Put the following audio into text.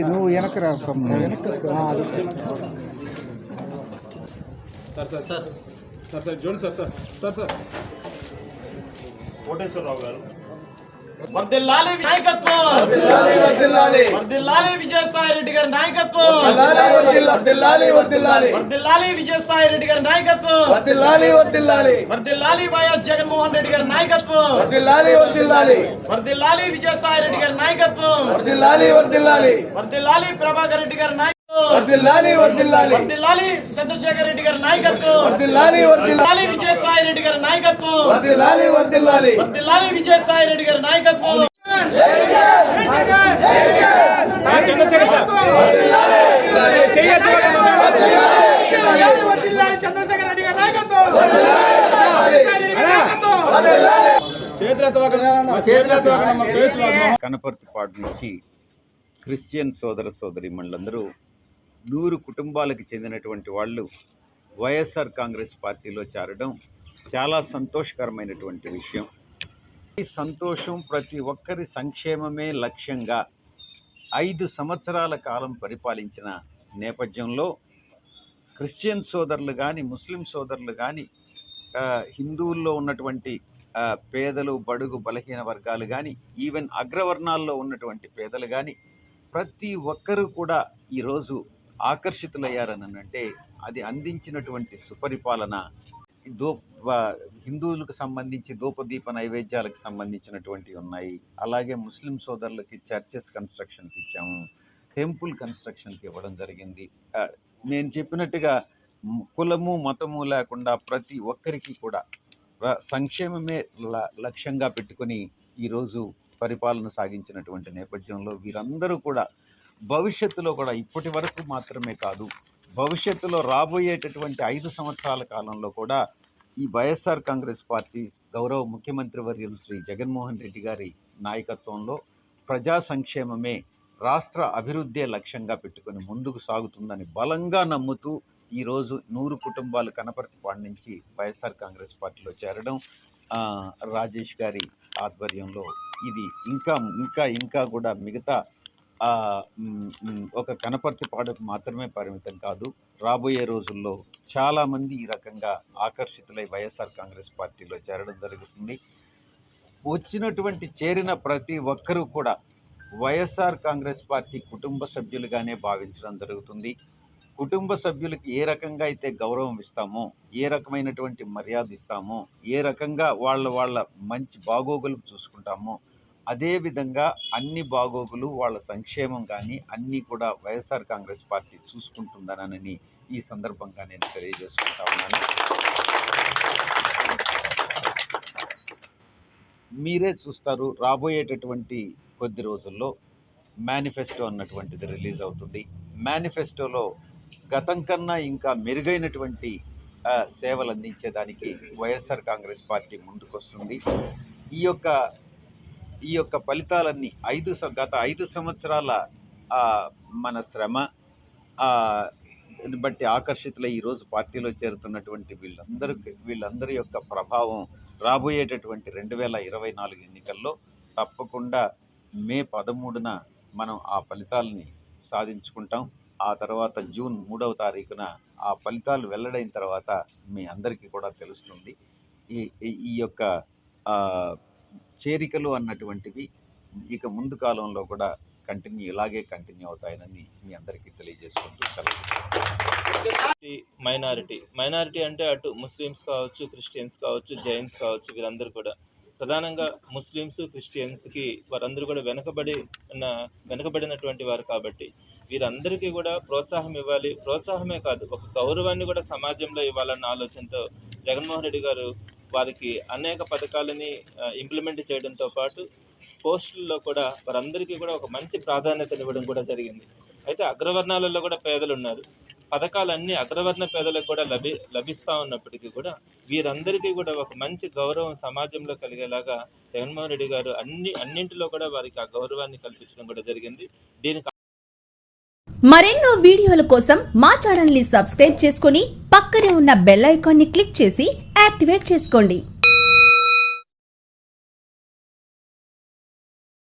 నువ్వు వెనక్కి రా సార్ చూడండి సార్ కోటేశ్వరరావు గారు వర్ధిల్లాలి నాయకత్వం, వర్ధిల్లాలి విజయసాయి రెడ్డి గారి నాయకత్వం, వర్ధిల్లాలి విజయసాయి రెడ్డి గారి నాయకత్వం, వర్ధిల్లాలి వైఎస్ జగన్మోహన్ రెడ్డి గారి నాయకత్వం, వర్ధిల్లాలి విజయసాయి రెడ్డి గారి నాయకత్వం, వర్ధిల్లాలి ప్రభాకర్ రెడ్డి గారి నాయకత్వం, వర్ధిల్లాలి చంద్రశేఖర్ రెడ్డి గారి నాయకత్వం, వర్ధిల్లాలి విజయసాయి రెడ్డి గారి నాయకత్వం, వర్ధిల్లాలి విజయసాయి రెడ్డి గారి నాయకత్వం. చంద్రశేఖర్ సార్ కనపర్తిపాడు నుంచి క్రిస్టియన్ సోదర సోదరీమణులందరూ 100 కుటుంబాలకు చెందినటువంటి వాళ్ళు వైఎస్ఆర్ కాంగ్రెస్ పార్టీలో చేరడం చాలా సంతోషకరమైనటువంటి విషయం. ఈ సంతోషం ప్రతి ఒక్కరి సంక్షేమమే లక్ష్యంగా 5 సంవత్సరాల కాలం పరిపాలించిన నేపథ్యంలో క్రిస్టియన్ సోదరులు కానీ, ముస్లిం సోదరులు కానీ, హిందువుల్లో ఉన్నటువంటి పేదలు, బడుగు, బలహీన వర్గాలు కానీ, ఈవెన్ అగ్రవర్ణాల్లో ఉన్నటువంటి పేదలు కానీ ప్రతి ఒక్కరూ కూడా ఈరోజు ఆకర్షితులయ్యారని అంటే అది అందించినటువంటి సుపరిపాలన, హిందువులకు సంబంధించి ధూపదీప నైవేద్యాలకు సంబంధించినటువంటివి ఉన్నాయి. అలాగే ముస్లిం సోదరులకి చర్చెస్ కన్స్ట్రక్షన్కి ఇచ్చాము, టెంపుల్ కన్స్ట్రక్షన్కి ఇవ్వడం జరిగింది. నేను చెప్పినట్టుగా కులము మతము లేకుండా ప్రతి ఒక్కరికి కూడా సంక్షేమమే లక్ష్యంగా పెట్టుకొని ఈరోజు పరిపాలన సాగించినటువంటి నేపథ్యంలో వీరందరూ కూడా భవిష్యత్తులో కూడా ఇప్పటి వరకు మాత్రమే కాదు, భవిష్యత్తులో రాబోయేటటువంటి 5 సంవత్సరాల కాలంలో కూడా ఈ వైఎస్ఆర్ కాంగ్రెస్ పార్టీ గౌరవ ముఖ్యమంత్రి వర్యులు శ్రీ జగన్మోహన్ రెడ్డి గారి నాయకత్వంలో ప్రజా సంక్షేమమే, రాష్ట్ర అభివృద్ధి లక్ష్యంగా పెట్టుకొని ముందుకు సాగుతుందని బలంగా నమ్ముతూ ఈరోజు 100 కుటుంబాలు కనపర్తిపాడు నుంచి వైఎస్ఆర్ కాంగ్రెస్ పార్టీలో చేరడం, రాజేష్ గారి ఆధ్వర్యంలో ఇది ఇంకా కూడా మిగతా ఒక కనపర్తిపాడుకు మాత్రమే పరిమితం కాదు, రాబోయే రోజుల్లో చాలామంది ఈ రకంగా ఆకర్షితులై వైఎస్ఆర్ కాంగ్రెస్ పార్టీలో చేరడం జరుగుతుంది. చేరిన ప్రతి ఒక్కరూ కూడా వైఎస్ఆర్ కాంగ్రెస్ పార్టీ కుటుంబ సభ్యులుగానే భావించడం జరుగుతుంది. కుటుంబ సభ్యులకి ఏ రకంగా అయితే గౌరవం ఇస్తామో, ఏ రకమైనటువంటి మర్యాద ఇస్తామో, ఏ రకంగా వాళ్ళ మంచి బాగోగులు చూసుకుంటామో, అదేవిధంగా అన్ని బాగోగులు, వాళ్ళ సంక్షేమం కానీ అన్నీ కూడా వైఎస్ఆర్ కాంగ్రెస్ పార్టీ చూసుకుంటుందనని ఈ సందర్భంగా నేను తెలియజేసుకుంటా ఉన్నాను. మీరే చూస్తారు, రాబోయేటటువంటి కొద్ది రోజుల్లో మేనిఫెస్టో అన్నటువంటిది రిలీజ్ అవుతుంది. మేనిఫెస్టోలో గతం కన్నా ఇంకా మెరుగైనటువంటి సేవలు అందించేదానికి వైఎస్ఆర్ కాంగ్రెస్ పార్టీ ముందుకొస్తుంది. ఈ యొక్క ఫలితాలన్నీ గత 5 సంవత్సరాల మన శ్రమ బట్టి ఆకర్షితులై ఈరోజు పార్టీలో చేరుతున్నటువంటి వీళ్ళందరి యొక్క ప్రభావం రాబోయేటటువంటి 2024 ఎన్నికల్లో తప్పకుండా మే 13న మనం ఆ ఫలితాలని సాధించుకుంటాం. ఆ తర్వాత జూన్ 3వ తారీఖున ఆ ఫలితాలు వెల్లడైన తర్వాత మీ అందరికీ కూడా తెలుస్తుంది. ఈ యొక్క చేరికలు అన్నటువంటివి ఇక ముందు కాలంలో కూడా ఇలాగే కంటిన్యూ అవుతాయని మీ అందరికీ తెలియజేసుకుంటూ మైనారిటీ అంటే అటు ముస్లిమ్స్ కావచ్చు, క్రిస్టియన్స్ కావచ్చు, జైన్స్ కావచ్చు, వీరందరూ కూడా ప్రధానంగా ముస్లిమ్స్, క్రిస్టియన్స్కి వారందరూ కూడా వెనకబడినటువంటి వారు కాబట్టి వీరందరికీ కూడా ప్రోత్సాహం ఇవ్వాలి. ప్రోత్సాహమే కాదు, ఒక గౌరవాన్ని కూడా సమాజంలో ఇవ్వాలన్న ఆలోచనతో జగన్మోహన్ రెడ్డి గారు వారికి అనేక పథకాలని ఇంప్లిమెంట్ చేయడంతో పాటు పోస్టుల్లో కూడా వారందరికీ కూడా ఒక మంచి ప్రాధాన్యతనివ్వడం కూడా జరిగింది. అయితే అగ్రవర్ణాలలో కూడా పేదలు ఉన్నారు. పథకాలన్నీ అగ్రవర్ణ పేదలకు కూడా లభిస్తూ ఉన్నప్పటికీ కూడా వీరందరికీ కూడా ఒక మంచి గౌరవం సమాజంలో కలిగేలాగా జగన్మోహన్ రెడ్డి గారు అన్నింటిలో కూడా వారికి ఆ గౌరవాన్ని కల్పించడం కూడా జరిగింది. దీనికి మరెన్నో వీడియోల కోసం మా ఛానల్ ని సబ్స్క్రైబ్ చేసుకుని పక్కనే ఉన్న బెల్ ఐకాన్ ని క్లిక్ చేసి యాక్టివేట్ చేసుకోండి.